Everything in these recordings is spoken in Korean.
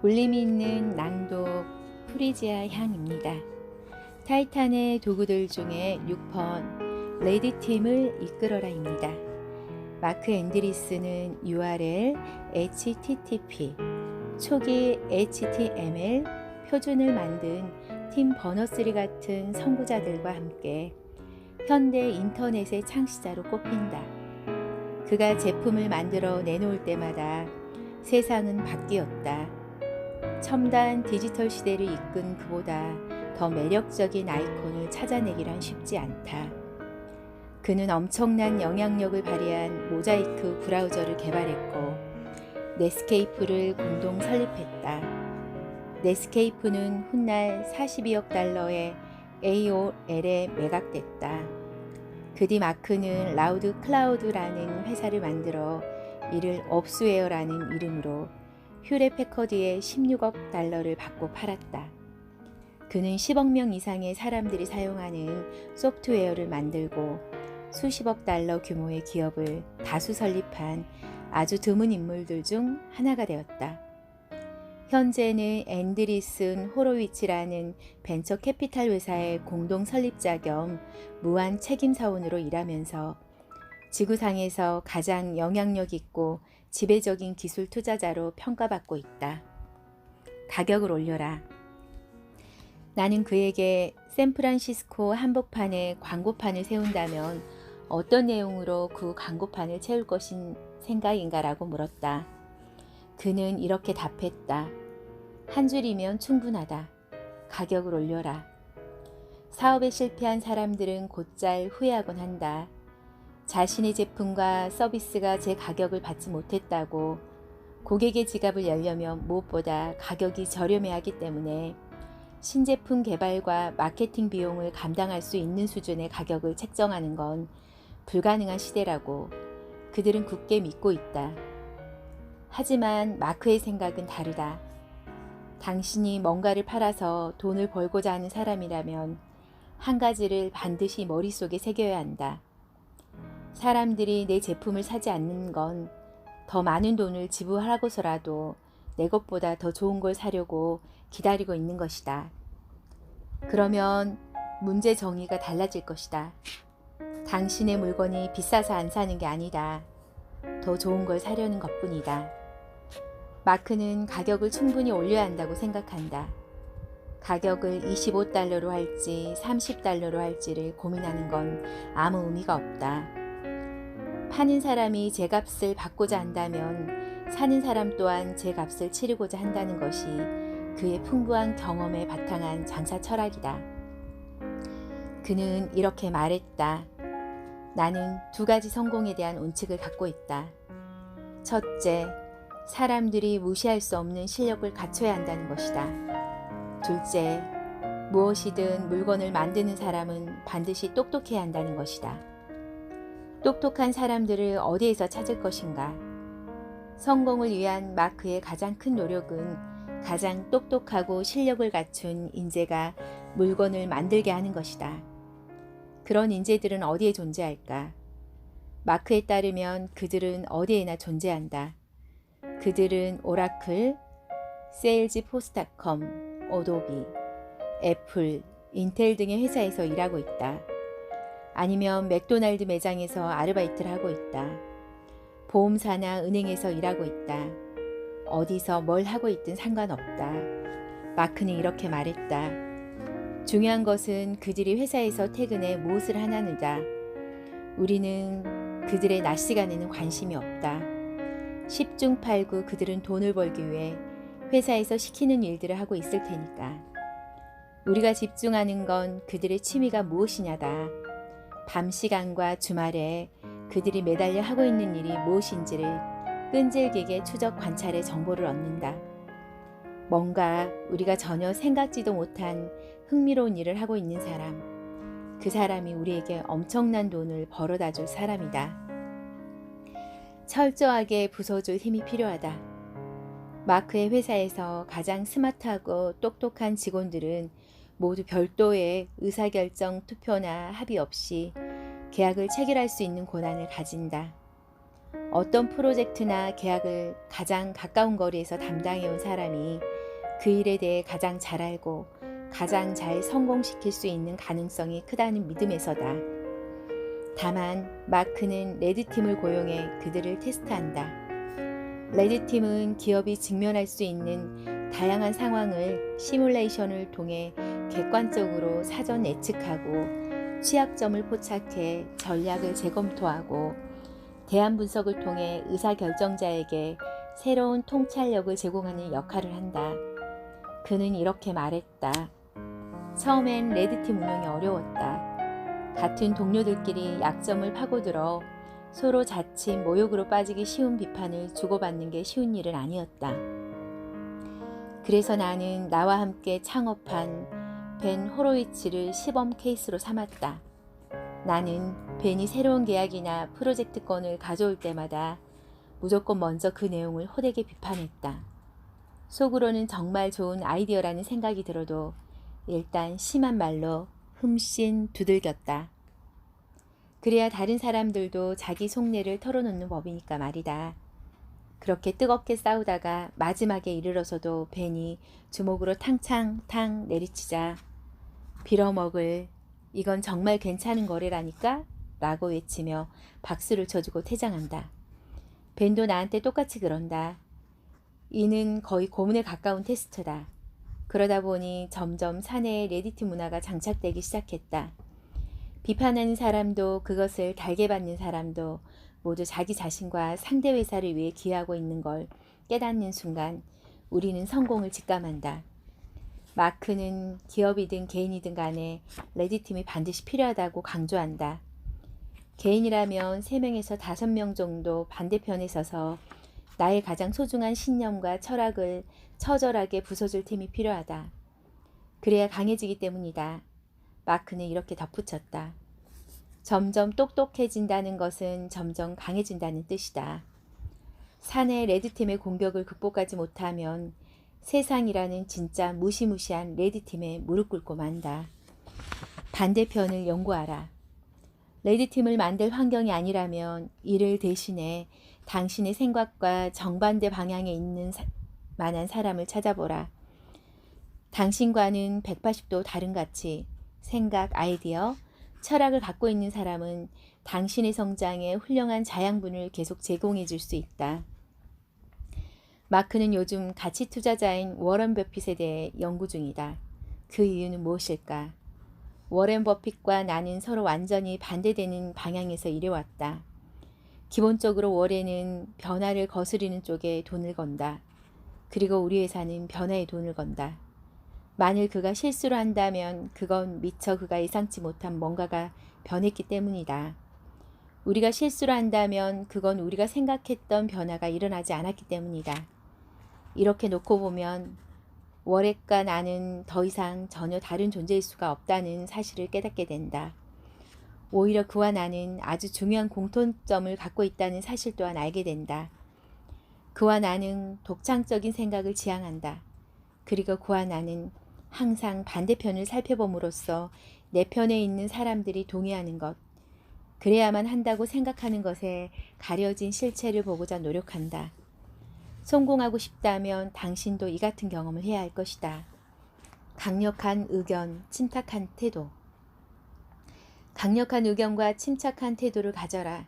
울림이 있는 낭독 프리지아 향입니다. 타이탄의 도구들 중에 6번 레디팀을 이끌어라입니다. 마크 앤드리스는 URL, HTTP, 초기 HTML 표준을 만든 팀 버너스리 같은 선구자들과 함께 현대 인터넷의 창시자로 꼽힌다. 그가 제품을 만들어 내놓을 때마다 세상은 바뀌었다. 첨단 디지털 시대를 이끈 그보다 더 매력적인 아이콘을 찾아내기란 쉽지 않다. 그는 엄청난 영향력을 발휘한 모자이크 브라우저를 개발했고 넷스케이프를 공동 설립했다. 넷스케이프는 훗날 42억 달러의 AOL에 매각됐다. 그 뒤 마크는 라우드 클라우드라는 회사를 만들어 이를 업스웨어라는 이름으로 휴렛 패커드에 16억 달러를 받고 팔았다. 그는 10억 명 이상의 사람들이 사용하는 소프트웨어를 만들고 수십억 달러 규모의 기업을 다수 설립한 아주 드문 인물들 중 하나가 되었다. 현재는 앤드리슨 호로위츠라는 벤처 캐피탈 회사의 공동 설립자 겸 무한 책임 사원으로 일하면서 지구상에서 가장 영향력 있고 지배적인 기술 투자자로 평가받고 있다. 가격을 올려라. 나는 그에게 샌프란시스코 한복판에 광고판을 세운다면 어떤 내용으로 그 광고판을 채울 것인 생각인가라고 물었다. 그는 이렇게 답했다. 한 줄이면 충분하다. 가격을 올려라. 사업에 실패한 사람들은 곧잘 후회하곤 한다. 자신의 제품과 서비스가 제 가격을 받지 못했다고 고객의 지갑을 열려면 무엇보다 가격이 저렴해야 하기 때문에 신제품 개발과 마케팅 비용을 감당할 수 있는 수준의 가격을 책정하는 건 불가능한 시대라고 그들은 굳게 믿고 있다. 하지만 마크의 생각은 다르다. 당신이 뭔가를 팔아서 돈을 벌고자 하는 사람이라면 한 가지를 반드시 머릿속에 새겨야 한다. 사람들이 내 제품을 사지 않는 건 더 많은 돈을 지불하고서라도 내 것보다 더 좋은 걸 사려고 기다리고 있는 것이다. 그러면 문제 정의가 달라질 것이다. 당신의 물건이 비싸서 안 사는 게 아니다. 더 좋은 걸 사려는 것뿐이다. 마크는 가격을 충분히 올려야 한다고 생각한다. 가격을 25달러로 할지 30달러로 할지를 고민하는 건 아무 의미가 없다. 파는 사람이 제 값을 받고자 한다면 사는 사람 또한 제 값을 치르고자 한다는 것이 그의 풍부한 경험에 바탕한 장사 철학이다. 그는 이렇게 말했다. 나는 두 가지 성공에 대한 원칙을 갖고 있다. 첫째, 사람들이 무시할 수 없는 실력을 갖춰야 한다는 것이다. 둘째, 무엇이든 물건을 만드는 사람은 반드시 똑똑해야 한다는 것이다. 똑똑한 사람들을 어디에서 찾을 것인가? 성공을 위한 마크의 가장 큰 노력은 가장 똑똑하고 실력을 갖춘 인재가 물건을 만들게 하는 것이다. 그런 인재들은 어디에 존재할까? 마크에 따르면 그들은 어디에나 존재한다. 그들은 오라클, 세일즈포스닷컴, 어도비, 애플, 인텔 등의 회사에서 일하고 있다. 아니면 맥도날드 매장에서 아르바이트를 하고 있다. 보험사나 은행에서 일하고 있다. 어디서 뭘 하고 있든 상관없다. 마크는 이렇게 말했다. 중요한 것은 그들이 회사에서 퇴근해 무엇을 하느냐다. 우리는 그들의 낮 시간에는 관심이 없다. 10중 8구 그들은 돈을 벌기 위해 회사에서 시키는 일들을 하고 있을 테니까. 우리가 집중하는 건 그들의 취미가 무엇이냐다. 밤 시간과 주말에 그들이 매달려 하고 있는 일이 무엇인지를 끈질기게 추적 관찰해 정보를 얻는다. 뭔가 우리가 전혀 생각지도 못한 흥미로운 일을 하고 있는 사람, 그 사람이 우리에게 엄청난 돈을 벌어다 줄 사람이다. 철저하게 부숴줄 힘이 필요하다. 마크의 회사에서 가장 스마트하고 똑똑한 직원들은 모두 별도의 의사결정 투표나 합의 없이 계약을 체결할 수 있는 권한을 가진다. 어떤 프로젝트나 계약을 가장 가까운 거리에서 담당해온 사람이 그 일에 대해 가장 잘 알고 가장 잘 성공시킬 수 있는 가능성이 크다는 믿음에서다. 다만 마크는 레드팀을 고용해 그들을 테스트한다. 레드팀은 기업이 직면할 수 있는 다양한 상황을 시뮬레이션을 통해 객관적으로 사전 예측하고 취약점을 포착해 전략을 재검토하고 대안 분석을 통해 의사결정자에게 새로운 통찰력을 제공하는 역할을 한다. 그는 이렇게 말했다. 처음엔 레드팀 운영이 어려웠다. 같은 동료들끼리 약점을 파고들어 서로 자칫 모욕으로 빠지기 쉬운 비판을 주고받는 게 쉬운 일은 아니었다. 그래서 나는 나와 함께 창업한 벤 호로위츠를 시범 케이스로 삼았다. 나는 벤이 새로운 계약이나 프로젝트 건을 가져올 때마다 무조건 먼저 그 내용을 호되게 비판했다. 속으로는 정말 좋은 아이디어라는 생각이 들어도 일단 심한 말로 흠씬 두들겼다. 그래야 다른 사람들도 자기 속내를 털어놓는 법이니까 말이다. 그렇게 뜨겁게 싸우다가 마지막에 이르러서도 벤이 주먹으로 탕창탕 내리치자 빌어먹을 이건 정말 괜찮은 거래라니까? 라고 외치며 박수를 쳐주고 퇴장한다. 벤도 나한테 똑같이 그런다. 이는 거의 고문에 가까운 테스트다. 그러다 보니 점점 사내의 레디티 문화가 장착되기 시작했다. 비판하는 사람도 그것을 달게 받는 사람도 모두 자기 자신과 상대 회사를 위해 기여하고 있는 걸 깨닫는 순간 우리는 성공을 직감한다. 마크는 기업이든 개인이든 간에 레디팀이 반드시 필요하다고 강조한다. 개인이라면 3명에서 5명 정도 반대편에 서서 나의 가장 소중한 신념과 철학을 처절하게 부숴줄 팀이 필요하다. 그래야 강해지기 때문이다. 마크는 이렇게 덧붙였다. 점점 똑똑해진다는 것은 점점 강해진다는 뜻이다. 사내 레드팀의 공격을 극복하지 못하면 세상이라는 진짜 무시무시한 레드팀에 무릎 꿇고 만다. 반대편을 연구하라. 레드팀을 만들 환경이 아니라면 이를 대신해 당신의 생각과 정반대 방향에 있는 만한 사람을 찾아보라. 당신과는 180도 다른 가치, 생각, 아이디어, 철학을 갖고 있는 사람은 당신의 성장에 훌륭한 자양분을 계속 제공해 줄 수 있다. 마크는 요즘 가치 투자자인 워런 버핏에 대해 연구 중이다. 그 이유는 무엇일까? 워렌 버핏과 나는 서로 완전히 반대되는 방향에서 일해왔다. 기본적으로 워렌은 변화를 거스르는 쪽에 돈을 건다. 그리고 우리 회사는 변화에 돈을 건다. 만일 그가 실수를 한다면 그건 미처 그가 예상치 못한 뭔가가 변했기 때문이다. 우리가 실수를 한다면 그건 우리가 생각했던 변화가 일어나지 않았기 때문이다. 이렇게 놓고 보면 워렌과 나는 더 이상 전혀 다른 존재일 수가 없다는 사실을 깨닫게 된다. 오히려 그와 나는 아주 중요한 공통점을 갖고 있다는 사실 또한 알게 된다. 그와 나는 독창적인 생각을 지향한다. 그리고 그와 나는 항상 반대편을 살펴봄으로써 내 편에 있는 사람들이 동의하는 것, 그래야만 한다고 생각하는 것에 가려진 실체를 보고자 노력한다. 성공하고 싶다면 당신도 이 같은 경험을 해야 할 것이다. 강력한 의견, 침착한 태도. 강력한 의견과 침착한 태도를 가져라.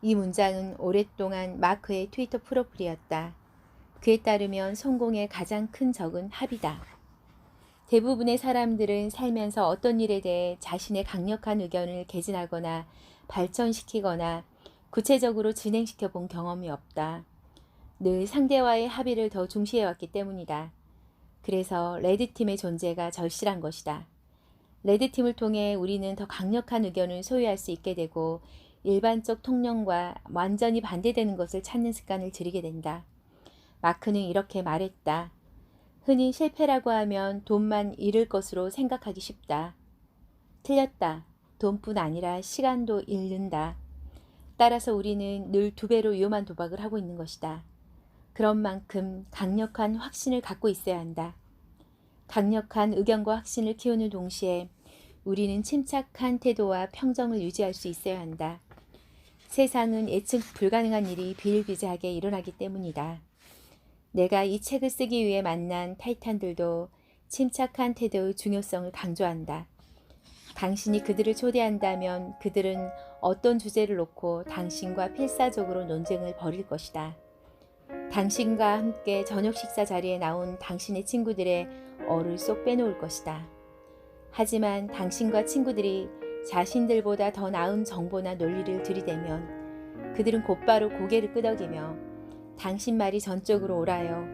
이 문장은 오랫동안 마크의 트위터 프로필이었다. 그에 따르면 성공의 가장 큰 적은 합의다. 대부분의 사람들은 살면서 어떤 일에 대해 자신의 강력한 의견을 개진하거나 발전시키거나 구체적으로 진행시켜 본 경험이 없다. 늘 상대와의 합의를 더 중시해왔기 때문이다. 그래서 레드팀의 존재가 절실한 것이다. 레드팀을 통해 우리는 더 강력한 의견을 소유할 수 있게 되고 일반적 통념과 완전히 반대되는 것을 찾는 습관을 들이게 된다. 마크는 이렇게 말했다. 흔히 실패라고 하면 돈만 잃을 것으로 생각하기 쉽다. 틀렸다. 돈뿐 아니라 시간도 잃는다. 따라서 우리는 늘 2배로 위험한 도박을 하고 있는 것이다. 그런 만큼 강력한 확신을 갖고 있어야 한다. 강력한 의견과 확신을 키우는 동시에 우리는 침착한 태도와 평정을 유지할 수 있어야 한다. 세상은 예측 불가능한 일이 비일비재하게 일어나기 때문이다. 내가 이 책을 쓰기 위해 만난 타이탄들도 침착한 태도의 중요성을 강조한다. 당신이 그들을 초대한다면 그들은 어떤 주제를 놓고 당신과 필사적으로 논쟁을 벌일 것이다. 당신과 함께 저녁 식사 자리에 나온 당신의 친구들의 어를 쏙 빼놓을 것이다. 하지만 당신과 친구들이 자신들보다 더 나은 정보나 논리를 들이대면 그들은 곧바로 고개를 끄덕이며 당신 말이 전적으로 옳아요.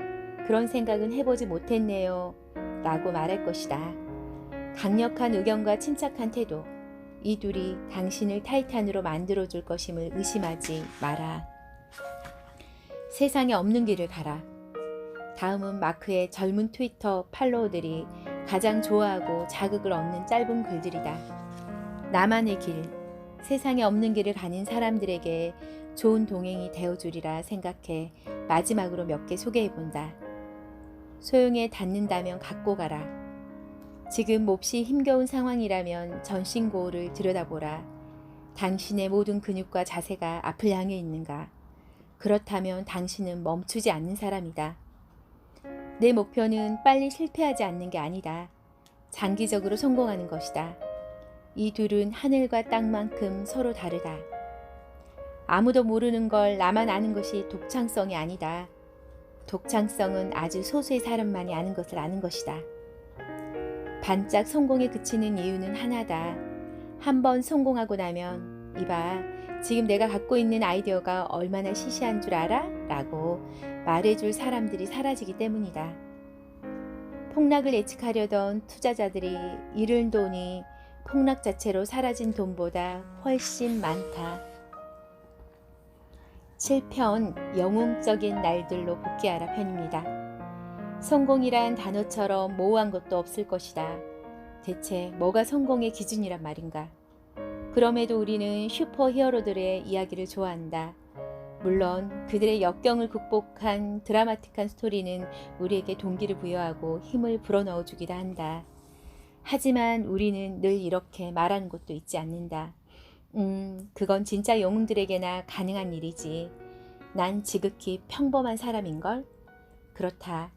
그런 생각은 해보지 못했네요. 라고 말할 것이다. 강력한 의견과 침착한 태도, 이 둘이 당신을 타이탄으로 만들어줄 것임을 의심하지 마라. 세상에 없는 길을 가라. 다음은 마크의 젊은 트위터 팔로워들이 가장 좋아하고 자극을 얻는 짧은 글들이다. 나만의 길, 세상에 없는 길을 가는 사람들에게 좋은 동행이 되어주리라 생각해 마지막으로 몇 개 소개해본다. 소용에 닿는다면 갖고 가라. 지금 몹시 힘겨운 상황이라면 전신고울을 들여다보라. 당신의 모든 근육과 자세가 앞을 향해 있는가? 그렇다면 당신은 멈추지 않는 사람이다. 내 목표는 빨리 실패하지 않는 게 아니다. 장기적으로 성공하는 것이다. 이 둘은 하늘과 땅만큼 서로 다르다. 아무도 모르는 걸 나만 아는 것이 독창성이 아니다. 독창성은 아주 소수의 사람만이 아는 것을 아는 것이다. 반짝 성공에 그치는 이유는 하나다. 한번 성공하고 나면 이봐, 지금 내가 갖고 있는 아이디어가 얼마나 시시한 줄 알아? 라고 말해줄 사람들이 사라지기 때문이다. 폭락을 예측하려던 투자자들이 잃은 돈이 폭락 자체로 사라진 돈보다 훨씬 많다. 7편 영웅적인 날들로 복귀하라 편입니다. 성공이란 단어처럼 모호한 것도 없을 것이다. 대체 뭐가 성공의 기준이란 말인가? 그럼에도 우리는 슈퍼히어로들의 이야기를 좋아한다. 물론 그들의 역경을 극복한 드라마틱한 스토리는 우리에게 동기를 부여하고 힘을 불어넣어 주기도 한다. 하지만 우리는 늘 이렇게 말하는 것도 잊지 않는다. 그건 진짜 영웅들에게나 가능한 일이지. 난 지극히 평범한 사람인걸? 그렇다.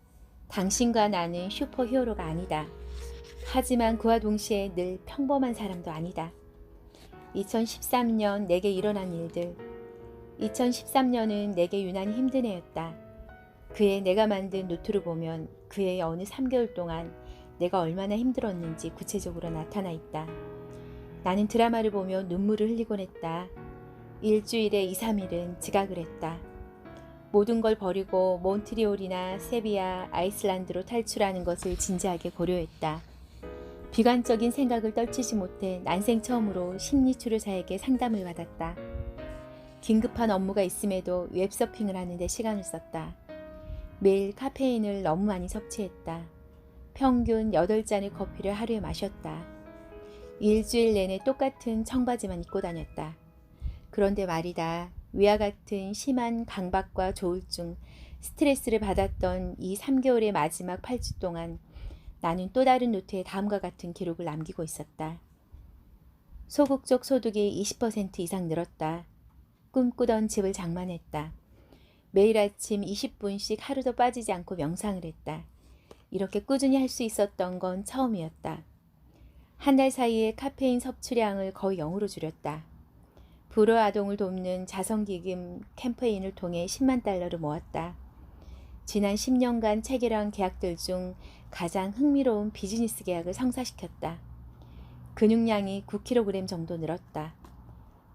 당신과 나는 슈퍼히어로가 아니다. 하지만 그와 동시에 늘 평범한 사람도 아니다. 2013년 내게 일어난 일들. 2013년은 내게 유난히 힘든 해였다. 그해 내가 만든 노트를 보면 그해 어느 3개월 동안 내가 얼마나 힘들었는지 구체적으로 나타나 있다. 나는 드라마를 보며 눈물을 흘리곤 했다. 일주일에 2, 3일은 지각을 했다. 모든 걸 버리고 몬트리올이나 세비야, 아이슬란드로 탈출하는 것을 진지하게 고려했다. 비관적인 생각을 떨치지 못해 난생 처음으로 심리치료사에게 상담을 받았다. 긴급한 업무가 있음에도 웹서핑을 하는데 시간을 썼다. 매일 카페인을 너무 많이 섭취했다. 평균 8잔의 커피를 하루에 마셨다. 일주일 내내 똑같은 청바지만 입고 다녔다. 그런데 말이다. 위와 같은 심한 강박과 조울증, 스트레스를 받았던 이 3개월의 마지막 8주 동안 나는 또 다른 노트에 다음과 같은 기록을 남기고 있었다. 소극적 소득이 20% 이상 늘었다. 꿈꾸던 집을 장만했다. 매일 아침 20분씩 하루도 빠지지 않고 명상을 했다. 이렇게 꾸준히 할 수 있었던 건 처음이었다. 한 달 사이에 카페인 섭취량을 거의 0으로 줄였다. 불우아동을 돕는 자선기금 캠페인을 통해 10만 달러를 모았다. 지난 10년간 체결한 계약들 중 가장 흥미로운 비즈니스 계약을 성사시켰다. 근육량이 9kg 정도 늘었다.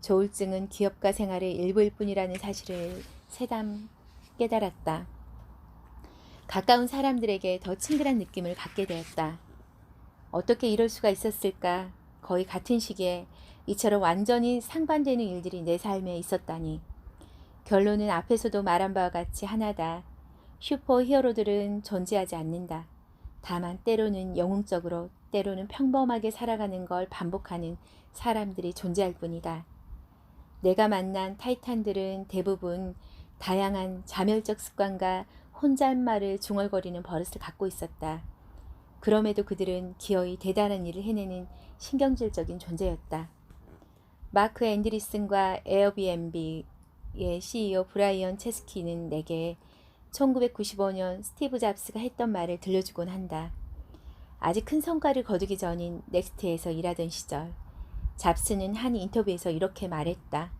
조울증은 기업가 생활의 일부일 뿐이라는 사실을 새삼 깨달았다. 가까운 사람들에게 더 친근한 느낌을 갖게 되었다. 어떻게 이럴 수가 있었을까? 거의 같은 시기에 이처럼 완전히 상반되는 일들이 내 삶에 있었다니. 결론은 앞에서도 말한 바와 같이 하나다. 슈퍼히어로들은 존재하지 않는다. 다만 때로는 영웅적으로, 때로는 평범하게 살아가는 걸 반복하는 사람들이 존재할 뿐이다. 내가 만난 타이탄들은 대부분 다양한 자멸적 습관과 혼잣말을 중얼거리는 버릇을 갖고 있었다. 그럼에도 그들은 기어이 대단한 일을 해내는 신경질적인 존재였다. 마크 앤드리슨과 에어비앤비의 CEO 브라이언 체스키는 내게 1995년 스티브 잡스가 했던 말을 들려주곤 한다. 아직 큰 성과를 거두기 전인 넥스트에서 일하던 시절, 잡스는 한 인터뷰에서 이렇게 말했다.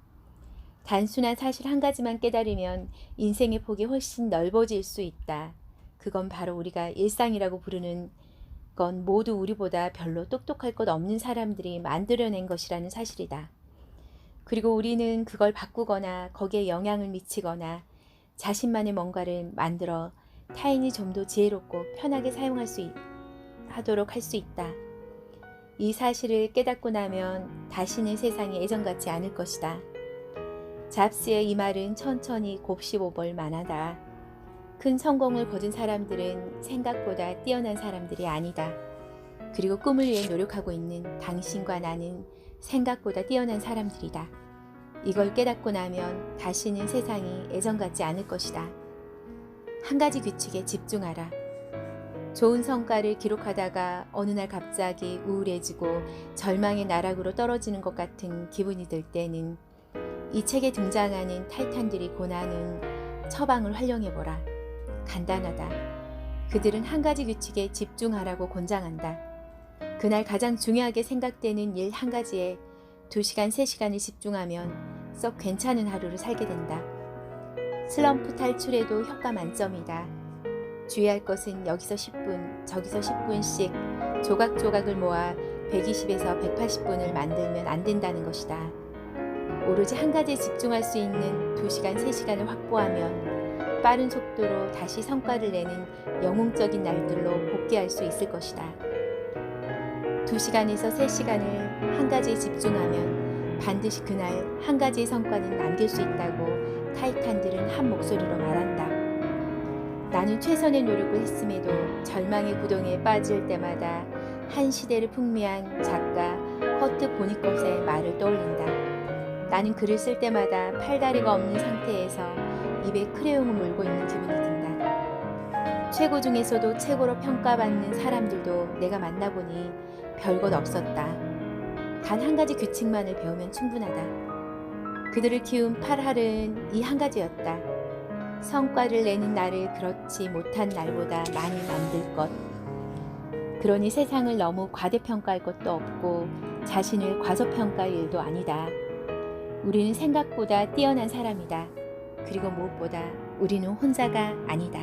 단순한 사실 한 가지만 깨달으면 인생의 폭이 훨씬 넓어질 수 있다. 그건 바로 우리가 일상이라고 부르는 건 모두 우리보다 별로 똑똑할 것 없는 사람들이 만들어낸 것이라는 사실이다. 그리고 우리는 그걸 바꾸거나 거기에 영향을 미치거나 자신만의 뭔가를 만들어 타인이 좀 더 지혜롭고 편하게 하도록 할 수 있다. 이 사실을 깨닫고 나면 다시는 세상이 예전 같지 않을 것이다. 잡스의 이 말은 천천히 곱씹어볼 만하다. 큰 성공을 거둔 사람들은 생각보다 뛰어난 사람들이 아니다. 그리고 꿈을 위해 노력하고 있는 당신과 나는 생각보다 뛰어난 사람들이다. 이걸 깨닫고 나면 다시는 세상이 예전 같지 않을 것이다. 한 가지 규칙에 집중하라. 좋은 성과를 기록하다가 어느 날 갑자기 우울해지고 절망의 나락으로 떨어지는 것 같은 기분이 들 때는 이 책에 등장하는 타이탄들이 고나는 처방을 활용해보라. 간단하다. 그들은 한 가지 규칙에 집중하라고 권장한다. 그날 가장 중요하게 생각되는 일 한 가지에 2시간, 3시간을 집중하면 썩 괜찮은 하루를 살게 된다. 슬럼프 탈출에도 효과 만점이다. 주의할 것은 여기서 10분, 저기서 10분씩 조각조각을 모아 120에서 180분을 만들면 안 된다는 것이다. 오로지 한 가지에 집중할 수 있는 2시간, 3시간을 확보하면 빠른 속도로 다시 성과를 내는 영웅적인 날들로 복귀할 수 있을 것이다. 2시간에서 3시간을 한 가지에 집중하면 반드시 그날 한 가지의 성과는 남길 수 있다고 타이탄들은 한 목소리로 말한다. 나는 최선의 노력을 했음에도 절망의 구덩이에 빠질 때마다 한 시대를 풍미한 작가 커트 보니컷의 말을 떠올린다. 나는 글을 쓸 때마다 팔다리가 없는 상태에서 입에 크레용을 물고 있는 기분이 든다. 최고 중에서도 최고로 평가받는 사람들도 내가 만나보니 별것 없었다. 단 한 가지 규칙만을 배우면 충분하다. 그들을 키운 팔할은 이 한 가지였다. 성과를 내는 나를 그렇지 못한 날보다 많이 만들 것. 그러니 세상을 너무 과대평가할 것도 없고 자신을 과소평가할 일도 아니다. 우리는 생각보다 뛰어난 사람이다. 그리고 무엇보다 우리는 혼자가 아니다.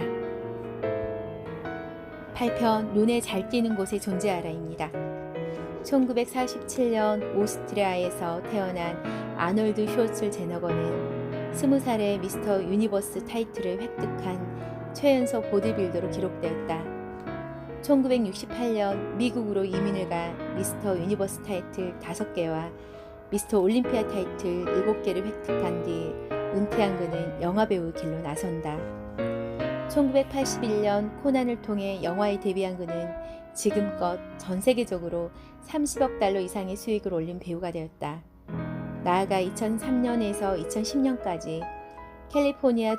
8편 눈에 잘 띄는 곳에 존재하라입니다. 1947년 오스트리아에서 태어난 아놀드 쇼츠제너거는 20살에 미스터 유니버스 타이틀을 획득한 최연소 보디빌더로 기록되었다. 1968년 미국으로 이민을 가 미스터 유니버스 타이틀 5개와 미스터 올림피아 타이틀 7개를 획득한 뒤 은퇴한 그는 영화배우 길로 나선다. 1981년 코난을 통해 영화에 데뷔한 그는 지금껏 전 세계적으로 30억 달러 이상의 수익을 올린 배우가 되었다. 나아가 2003년에서 2010년까지 캘리포니아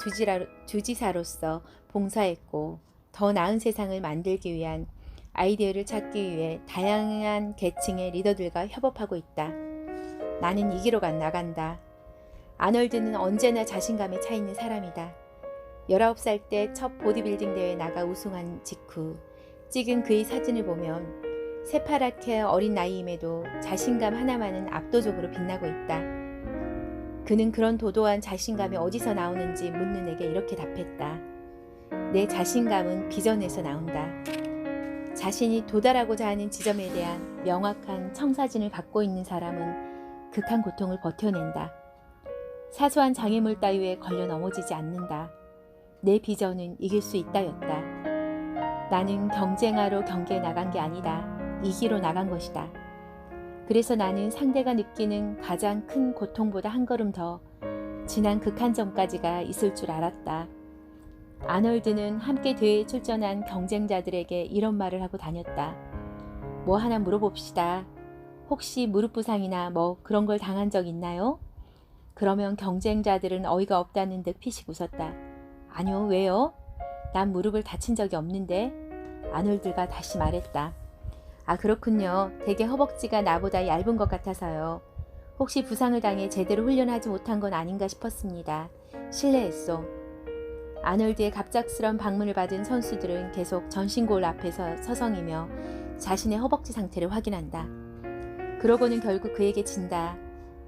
주지사로서 봉사했고 더 나은 세상을 만들기 위한 아이디어를 찾기 위해 다양한 계층의 리더들과 협업하고 있다. 나는 이 길로 나간다. 아놀드는 언제나 자신감에 차 있는 사람이다. 19살 때 첫 보디빌딩 대회에 나가 우승한 직후 찍은 그의 사진을 보면 새파랗게 어린 나이임에도 자신감 하나만은 압도적으로 빛나고 있다. 그는 그런 도도한 자신감이 어디서 나오는지 묻는 내게 이렇게 답했다. 내 자신감은 비전에서 나온다. 자신이 도달하고자 하는 지점에 대한 명확한 청사진을 갖고 있는 사람은 극한 고통을 버텨낸다. 사소한 장애물 따위에 걸려 넘어지지 않는다. 내 비전은 이길 수 있다였다. 나는 경쟁하러 경기에 나간 게 아니다. 이기로 나간 것이다. 그래서 나는 상대가 느끼는 가장 큰 고통보다 한 걸음 더 지난 극한점까지가 있을 줄 알았다. 아놀드는 함께 대회에 출전한 경쟁자들에게 이런 말을 하고 다녔다. 뭐 하나 물어봅시다. 혹시 무릎 부상이나 뭐 그런 걸 당한 적 있나요? 그러면 경쟁자들은 어이가 없다는 듯 피식 웃었다. 아니요, 왜요? 난 무릎을 다친 적이 없는데. 아놀드가 다시 말했다. 아, 그렇군요. 되게 허벅지가 나보다 얇은 것 같아서요. 혹시 부상을 당해 제대로 훈련하지 못한 건 아닌가 싶었습니다. 실례했소. 아놀드의 갑작스런 방문을 받은 선수들은 계속 전신고을 앞에서 서성이며 자신의 허벅지 상태를 확인한다. 그러고는 결국 그에게 진다.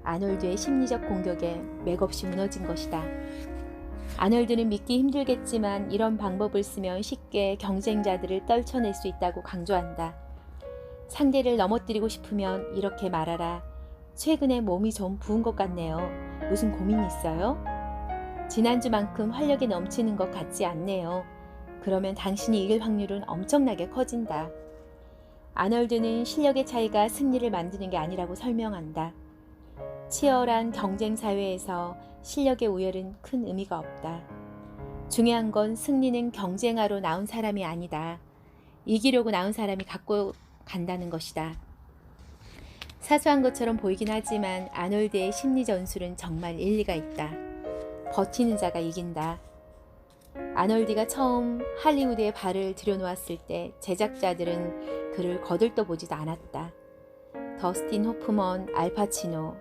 아놀드의 심리적 공격에 맥없이 무너진 것이다. 아놀드는 믿기 힘들겠지만 이런 방법을 쓰면 쉽게 경쟁자들을 떨쳐낼 수 있다고 강조한다. 상대를 넘어뜨리고 싶으면 이렇게 말하라. 최근에 몸이 좀 부은 것 같네요. 무슨 고민 있어요? 지난주만큼 활력이 넘치는 것 같지 않네요. 그러면 당신이 이길 확률은 엄청나게 커진다. 아놀드는 실력의 차이가 승리를 만드는 게 아니라고 설명한다. 치열한 경쟁 사회에서 실력의 우열은 큰 의미가 없다. 중요한 건 승리는 경쟁하러 나온 사람이 아니다. 이기려고 나온 사람이 갖고 간다는 것이다. 사소한 것처럼 보이긴 하지만 아놀드의 심리 전술은 정말 일리가 있다. 버티는 자가 이긴다. 아놀드가 처음 할리우드에 발을 들여놓았을 때 제작자들은 그를 거들떠보지도 않았다. 더스틴 호프먼, 알파치노,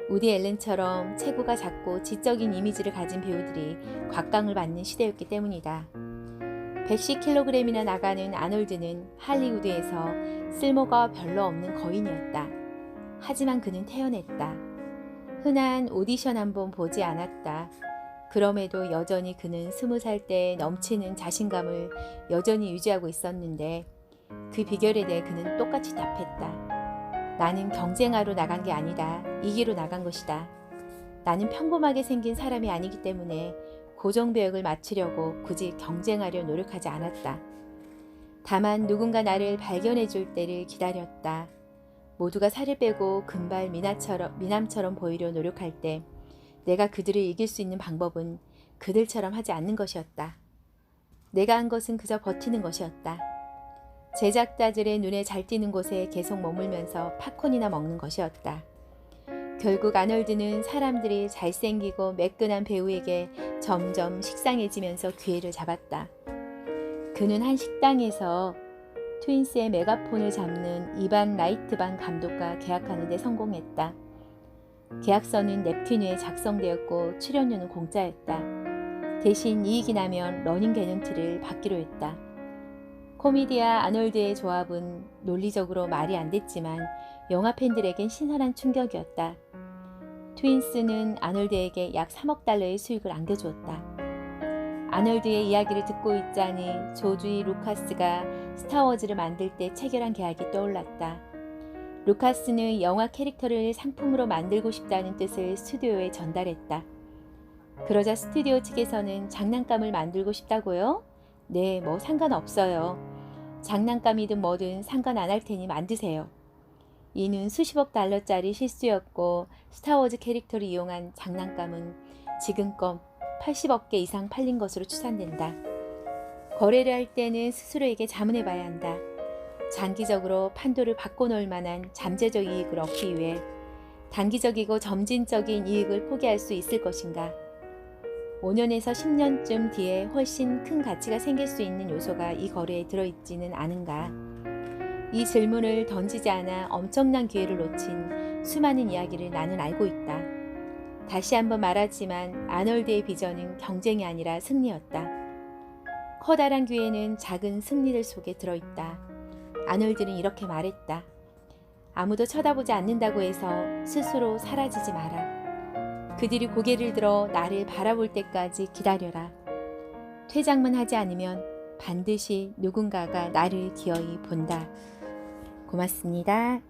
우디 앨런처럼 체구가 작고 지적인 이미지를 가진 배우들이 곽강을 받는 시대였기 때문이다. 110kg이나 나가는 아놀드는 할리우드에서 쓸모가 별로 없는 거인이었다. 하지만 그는 태어났다. 흔한 오디션 한 번 보지 않았다. 그럼에도 여전히 그는 20살 때 넘치는 자신감을 여전히 유지하고 있었는데 그 비결에 대해 그는 똑같이 답했다. 나는 경쟁하러 나간 게 아니다. 이기러 나간 것이다. 나는 평범하게 생긴 사람이 아니기 때문에 고정배역을 맞추려고 굳이 경쟁하려 노력하지 않았다. 다만 누군가 나를 발견해 줄 때를 기다렸다. 모두가 살을 빼고 금발 미남처럼 보이려 노력할 때 내가 그들을 이길 수 있는 방법은 그들처럼 하지 않는 것이었다. 내가 한 것은 그저 버티는 것이었다. 제작자들의 눈에 잘 띄는 곳에 계속 머물면서 팝콘이나 먹는 것이었다. 결국 아놀드는 사람들이 잘생기고 매끈한 배우에게 점점 식상해지면서 기회를 잡았다. 그는 한 식당에서 트윈스의 메가폰을 잡는 이반 라이트반 감독과 계약하는 데 성공했다. 계약서는 냅튠 위에 작성되었고 출연료는 공짜였다. 대신 이익이 나면 러닝 개념티를 받기로 했다. 코미디와 아놀드의 조합은 논리적으로 말이 안 됐지만 영화 팬들에겐 신선한 충격이었다. 트윈스는 아놀드에게 약 3억 달러의 수익을 안겨주었다. 아놀드의 이야기를 듣고 있자니 조지 루카스가 스타워즈를 만들 때 체결한 계약이 떠올랐다. 루카스는 영화 캐릭터를 상품으로 만들고 싶다는 뜻을 스튜디오에 전달했다. 그러자 스튜디오 측에서는 장난감을 만들고 싶다고요? 네, 뭐 상관없어요. 장난감이든 뭐든 상관 안 할 테니 만드세요. 이는 수십억 달러짜리 실수였고 스타워즈 캐릭터를 이용한 장난감은 지금껏 80억 개 이상 팔린 것으로 추산된다. 거래를 할 때는 스스로에게 자문해 봐야 한다. 장기적으로 판도를 바꿔놓을 만한 잠재적 이익을 얻기 위해 단기적이고 점진적인 이익을 포기할 수 있을 것인가? 5년에서 10년쯤 뒤에 훨씬 큰 가치가 생길 수 있는 요소가 이 거래에 들어있지는 않은가? 이 질문을 던지지 않아 엄청난 기회를 놓친 수많은 이야기를 나는 알고 있다. 다시 한번 말하지만 아놀드의 비전은 경쟁이 아니라 승리였다. 커다란 기회는 작은 승리들 속에 들어있다. 아놀드는 이렇게 말했다. 아무도 쳐다보지 않는다고 해서 스스로 사라지지 마라. 그들이 고개를 들어 나를 바라볼 때까지 기다려라. 퇴장만 하지 않으면 반드시 누군가가 나를 기어이 본다. 고맙습니다.